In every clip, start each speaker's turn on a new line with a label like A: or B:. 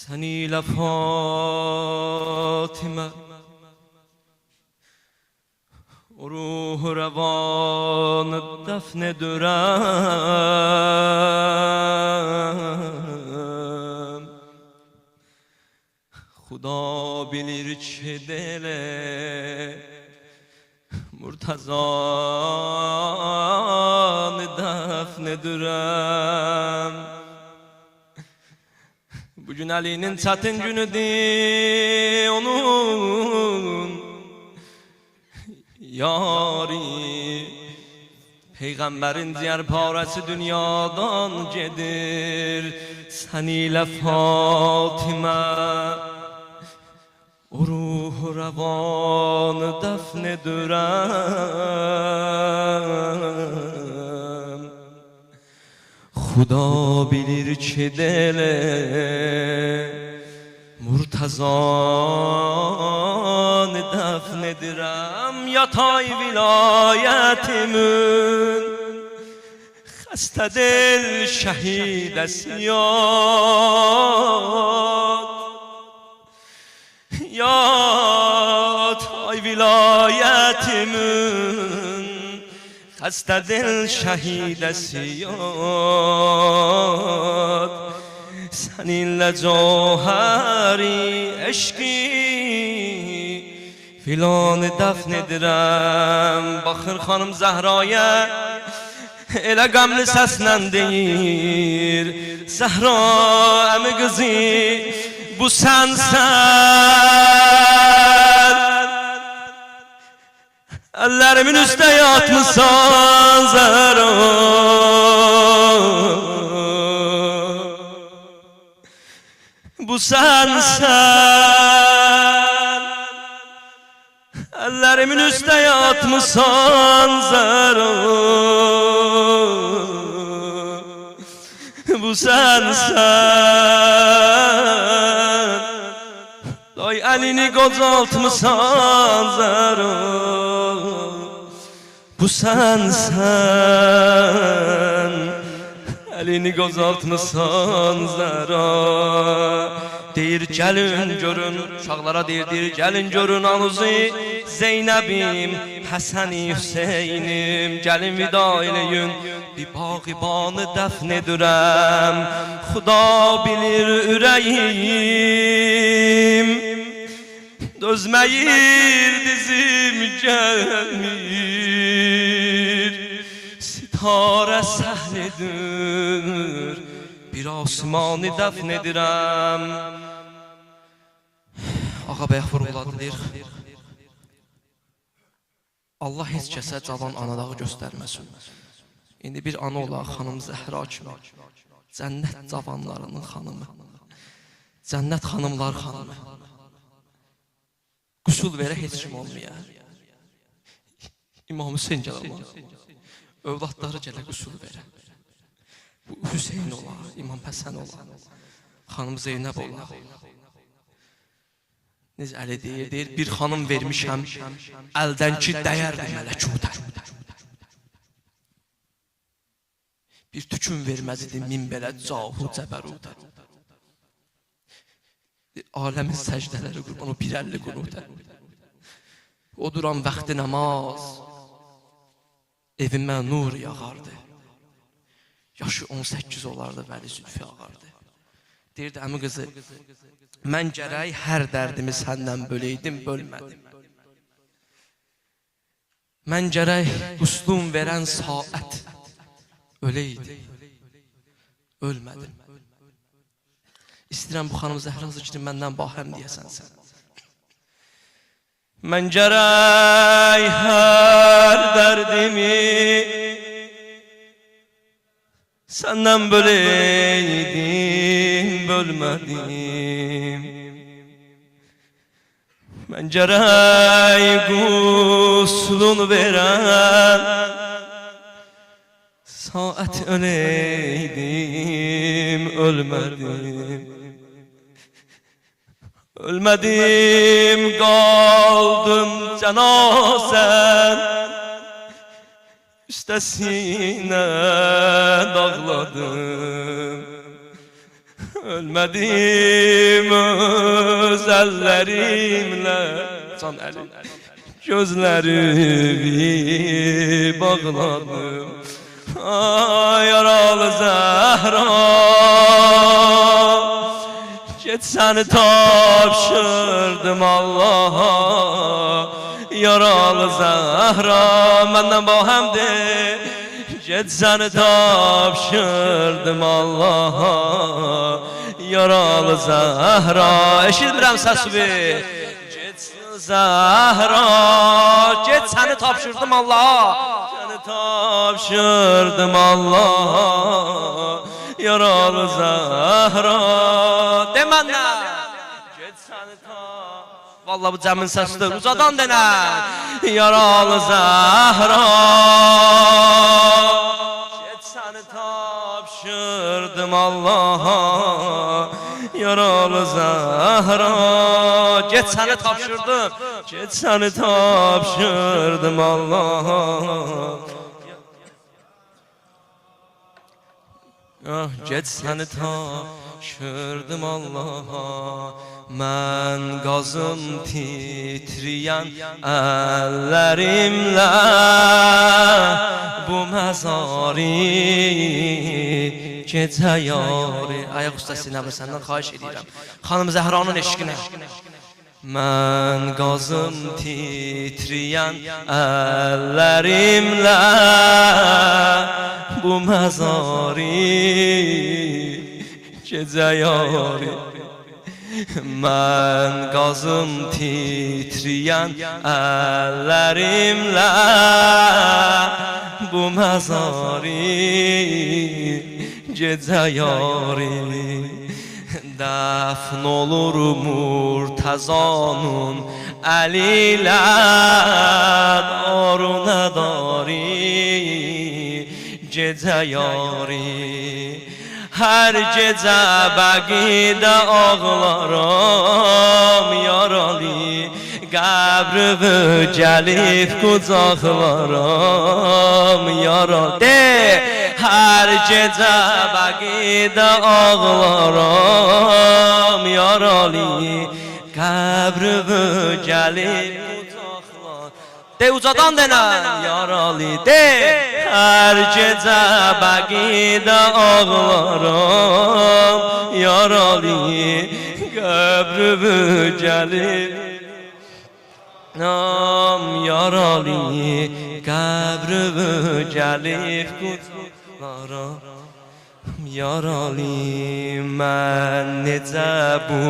A: Seni ile Fatime ruhu revanı defnedürem. Xuda bilir çi dele Murtazanı defnedürem. Bugün Ali'nin çatın günüdür onun yari. Peygamberin diğer parası dünyadan gedir. Sen ile Fatime o ruhu revanı defnedürem. Xuda bilir ki dele Murtazanı defnedirem. Yatay vilayetimin Xəstə del şəhidəsi yad. Yatay vilayetimin Xəstə del şəhidəsi yad. Seninle cauhari eşki filanı defnedirem. Baxır xanım Zehra'ya elə qəmli səslə deyir, Zəhra əmi qızı bu sənsən. Ellerimin üstə yatmışsan Zəhra, bu sensen. Ellerimin üstə yatmışsan Zəhra, bu sensen. Doy elini qocaltmışsan Zəhra, bu sensen. Elini qocaltmışsan Zəhra. Deyir gəlin görün, uşaqlara deyir gəlin görün anuzu Zeynəbim, Həsəni, Hüseynim. Gəlin vida eləyin, bir bağibanı dəfn edirəm. Xuda bilir ürəyim dözməyir, dizim gəlmir. Sitarə səhlidir, bir osmanı dəfn edirəm. Ağa bəyə vurğuladı deyir, Allah heç kəsə cavan anadağı göstərməsin. İndi bir ana olaq xanım Zəhra kimi, cənnət cavanlarının xanımı, cənnət xanımlar xanımı. Qüsul verə heç kim olmaya. İmam Hüseyin gələ olmaz, övladları gələ qüsul verə. Bu Hüseyin ola, İmam Həsən ola, xanım Zeynəb ola. Necə Əli deyir, bir xanım vermişəm, əldən ki dəyərdir mələkudə. Bir tükün verməz idi min belə cahu cəbərudə. Aləmin səcdələri qurban, o 150 qunudə. O duran vaxtı namaz, evimə nur yağardı. Yaşı 18 olardı, Vəli Zülfi ağardı. Deyirdi, əmi qızı, mən gərək hər dərdimi səndən böleydim, bölmədim. Mən gərək uslum verən saat öleydi, ölmədim. İstəyirəm bu xanım Zəhra zikri məndən bahəm deyəsən sən. Mən gərək hər dərdimi səndən böleydim, bölmədim. Mən gərək quslun verən saat öleydim, ölmədim. Ölmədim, qaldım cənazən üstəsinə dağladım. Ölmədim, özəllərimlə Can Əli gözlərimi bağladım Ay yaralı Zəhra Get səni tapşırdım Allah'a Yaralı Zəhra Məndən bahəmdir Get səni tapşırdım Allah'a Yaralı Zəhra Eşitmirəm səsimi Get Zəhra Get səni tapşırdım Allah'a Səni tapşırdım Allah'a Yaralı Zəhra De məndən Get səni tapşırdım Vallahi bu cəmin səsidir ucadan denən Yaralı Zəhra Tapşırdım Allah'a Yaralı Zəhra Get səni tapşırdım Get səni tapşırdım Allah'a Get səni tapşırdım Allah'a Mən qazım titriyən əllərimlə Bu məzari gecə yari Ayaq usta sinəmə səndən xahiş edirəm Xanım Zəhranın eşqinə Mən qazım titriyən əllərimlə Bu məzari gecə yari Mən qazım titriyən əllərimlə Bu məzari gecə yari Dəfn olur Murtazanın əli ilə Darunə dari gecə yari Hər gecə bəqidə ağlaram yaralı Qəbrimi gəlib qucaqlaram yaralı Hər gecə bəqidə ağlaram yaralı Qəbrimi gəlib qucaqlaram De ucadan denən yaralı De Hər gecə bəqidə ağlaram yaralı Qəbrimi gəlib Nam yaralı Qəbrimi gəlib qucaqlaram yaralı Mən necə bu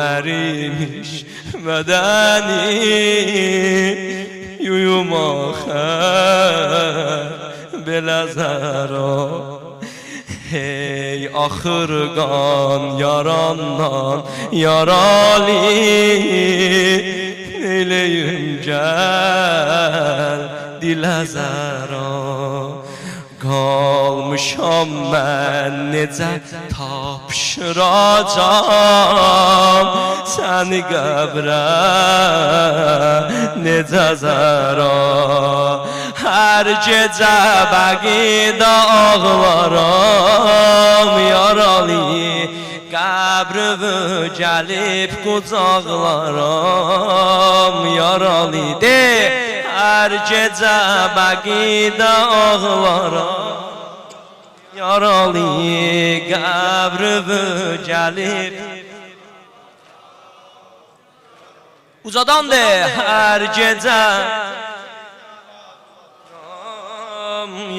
A: ərimiş bədəni Yuyumaq belə zəra Hey axır qan yarandan yaralı Neyləyim gəl dilə zəra Qalmışam mən necə tapşıracam Səni qəbrə necə zəra Hər gecə bəqidə ağlaram yaralı Qəbrimi gəlib qucaqlaram yaralı De Hər gecə bəqidə ağlaram yaralı Qəbrimi gəlib Ucadan de Hər gecə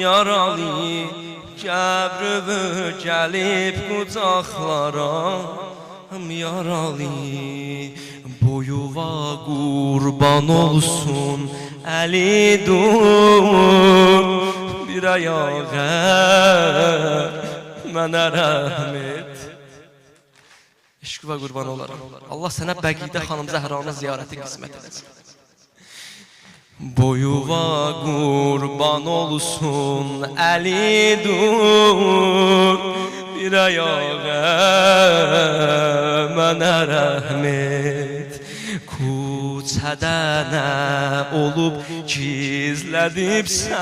A: yaralı Qəbrimi gəlib qucaqlaram yaralı Boyuva qurban olsun Əli dur Bir ayağa mənə rəhm et Eşqə qurban olaram Allah sənə Bəqidə xanım Zəhranın ziyarəti qismət edəsin Boyuva qurban olsun Əli dur Bir ayağa mənə rəhm et Küçədə nə olub gizlədibsən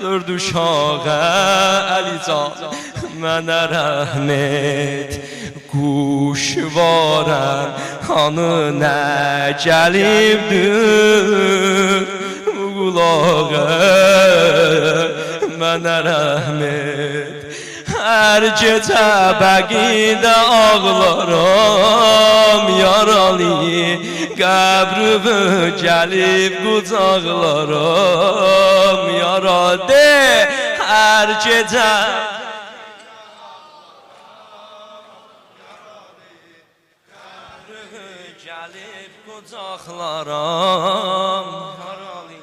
A: Dörd uşağa Əlican mənə rəhm et Quşvarəm hanı nə gəlibdir qulağa mənə rəhm et. Hər gecə bəqidə ağlaram yaralı qəbrümü gəlib qucaqlaram yaralı. Hər gecə gəlib qucaqlaram yaralı.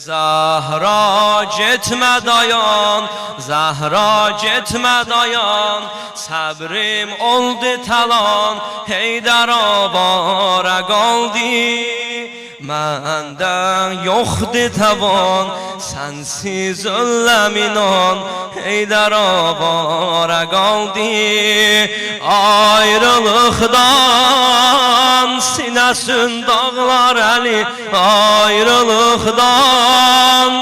A: Zahra getmə dayan, Zahra getmə dayan, səbrim oldu talan, Heydər avara qaldı. Məndən yoxdur tavan, sənsiz öləm inan, Heydər avara qaldı. Ayrılıqdan sinəsin dağlar əli, ayrılıqdan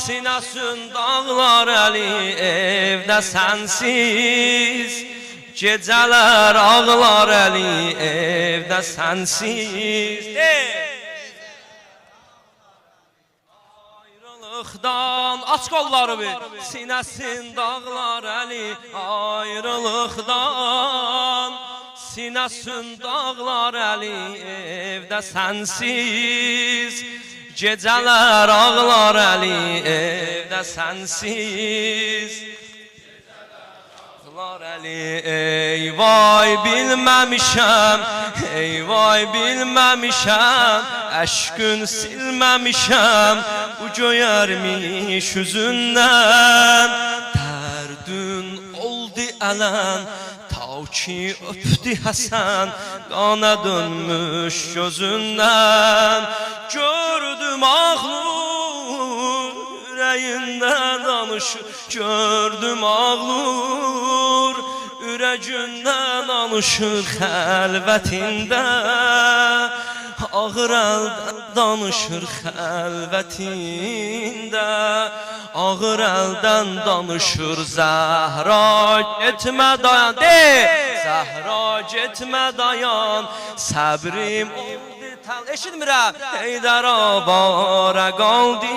A: sinəsin dağlar əli, evdə sənsiz gecələr ağlar əli, evdə sənsiz. Ayrılıqdan aç qolları bir, sinəsin dağlar əli, ayrılıqdan sinəsin dağlar əli, evdə sənsiz gecələr ağlar əli, evdə sənsiz ağlar əli. Ey vay bilməmişəm, ey vay bilməmişəm, əşqün silməmişəm bu göyərmiş üzündən. Dərdün oldu ələn ta ki öpdü Həsən, qana dönmüş gözündən. Gördüm ağlur ürəyindən danışır, gördüm ağlur ürəyindən danışır xəlvətində. Ağır əldən danışır xəlvətində, ağır əldən danışır. Zəhra getmə dayan, de! Zəhra getmə dayan, səbrim oldu tal. Eşitmirəm, Heydər avara qaldı.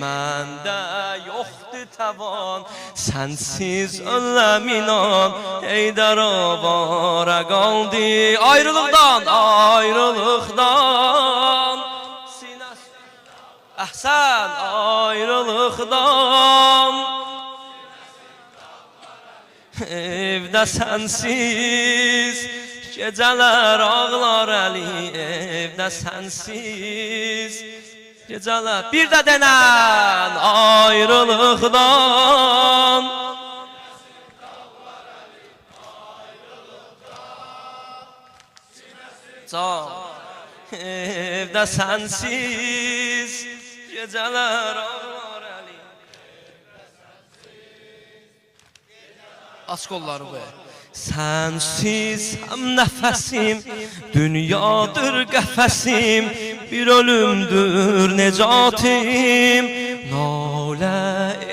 A: Məndə yoxdur tavan, sənsiz öləm inan, Heydər avara qaldı. Ayrılıqdan, ayrılıqdan Əhsən, ayrılıqdan evdə sənsiz gecələr ağlar əli, evdə sənsiz gecələr. Bir də denən ayrılıqdan can, evdə sənsiz gecələr ağlar əli. Aç qolları bu. Sənsiz həm nəfəsim, dünyadır qəfəsim, bir ölümdür necatim. Nalə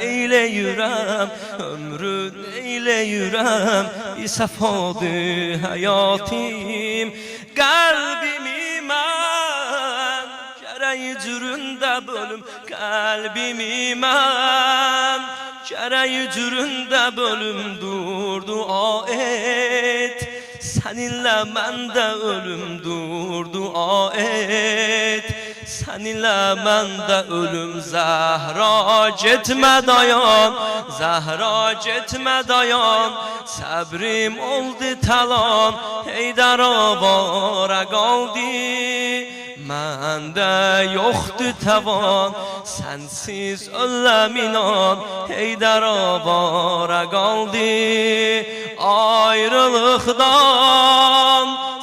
A: eyləyirəm, ömrün eyləyirəm, bir səfadır həyatim. Qəlbimi mən gərək cüründə bölüm, qəlbimi mən gərək cüründə bölüm. Dur dua et, səninlə məndə ölüm. Dur dua et, səninlə məndə ölüm. Zəhra getmə dayan, Zəhra getmə dayan, səbrim oldu talan, Heydər avara qaldı. Məndə yoxdur tavan, sənsiz öləm inan, Heydər avara qaldı. Ayrılıqdan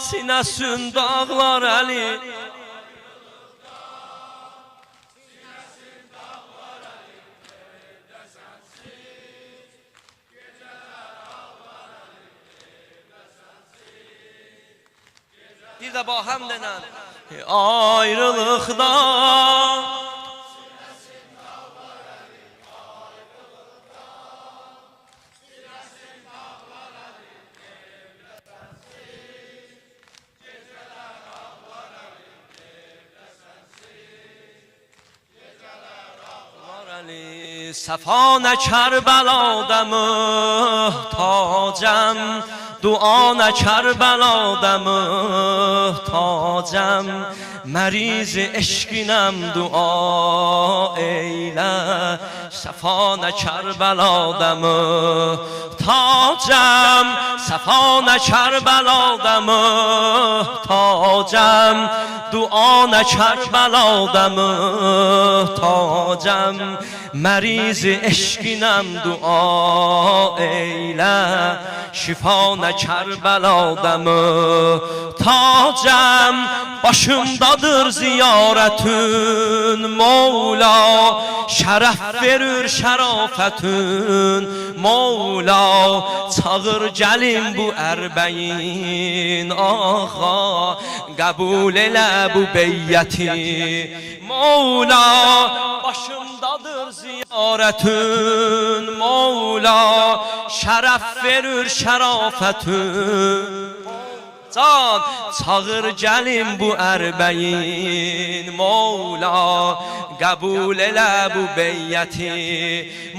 A: sinəsin dağlar əli, bir də bahəm denən ayrılıqdan Safana Kərbalada muhtacam, duana Kərbalada muhtacam. Məriz eşqinəm dua eylə, Safana Kərbalada muhtacam, Safana Kərbalada muhtacam, duana Kərbalada muhtacam. Məriz eşqinəm dua eylə, Şifana Kərbalada muhtacam. Başımdadır ziyarətün Mevla, şərəf verir şərafətün Mevla. Çağır gəlim bu ərbəyin ağa, qəbul elə bu beyyəti Mevla. Başımdadır ziyarətün Mevla, şərəf verir şərafətün can. Çağır gəlim bu ərbəyin Mevla, qəbul elə bu beyyəti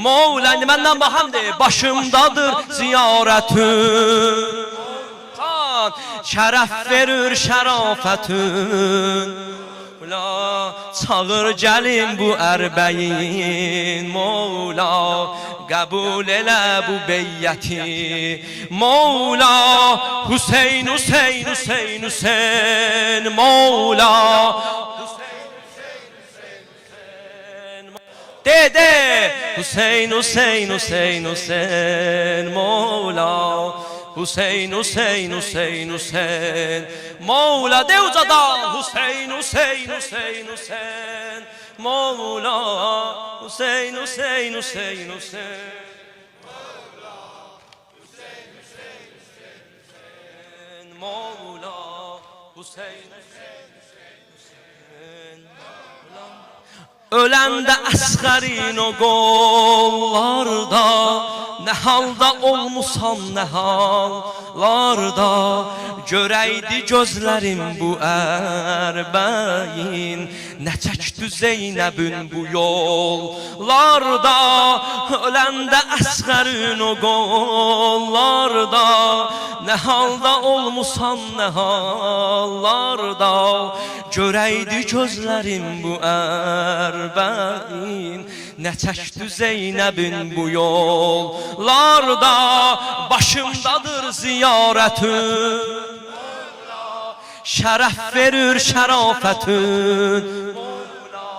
A: Mevla. İndi məndən baxamdır, başımdadır ziyarətün can, şərəf verir şərafətün Mevla. Çağır gəlim bu ərbəyin Mevla, qəbul elə bu beyyəti Mevla. Hüseyn, Hüseyn, Hüseyn, Hüseyn Mevla. De Hüseyn, Hüseyn, Hüseyn, Hüseyn Mevla. Hüseyn, Hüseyn, Hüseyn, Hüseyn Mevla. De ucadan Hüseyn, Hüseyn, Hüseyn, Hüseyn Mevla. Hüseyn, Hüseyn, Hüseyn, Hüseyn Mevla. Hüseyn, Hüseyn, Hüseyn, Hüseyn Mevla. Hüseyn, Hüseyn, Hüseyn Mevla. Öləndə əsğərin o qollarda, nə halda olmusan nə hallarda. Görəydi gözlərim bu ərbəyin, nə çəkdi Zeynəbin bu yollarda. Öləndə əsğərin o qollarda, nə halda olmusan nə hallarda. Görəydi gözlərim bu ərbəyin, nə çəkdi Zeynəbin bu yollarda. Başımdadır ziyarətün Mevla, şərəf verir şərafətün Mevla.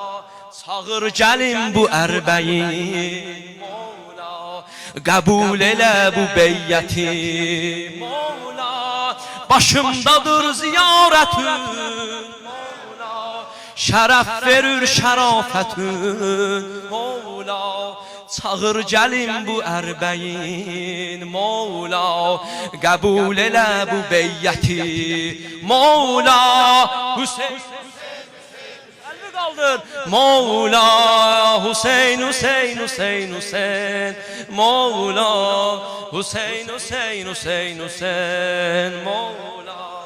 A: Çağır gəlim bu ərbəyin Mevla, qəbul elə bu beyyəti Mevla. Başımdadır ziyarətün Mevla, şərəf verir şərafətün Mevla. Çağır gəlim bu ərbəyin Mevla, qəbul elə bu beyyəti Mevla. Hüseyn, qəlbi qaldır Mevla. Hüseyn, Hüseyn, Hüseyn, Hüseyn Mevla. Hüseyn, Hüseyn, Hüseyn, Hüseyn Mevla.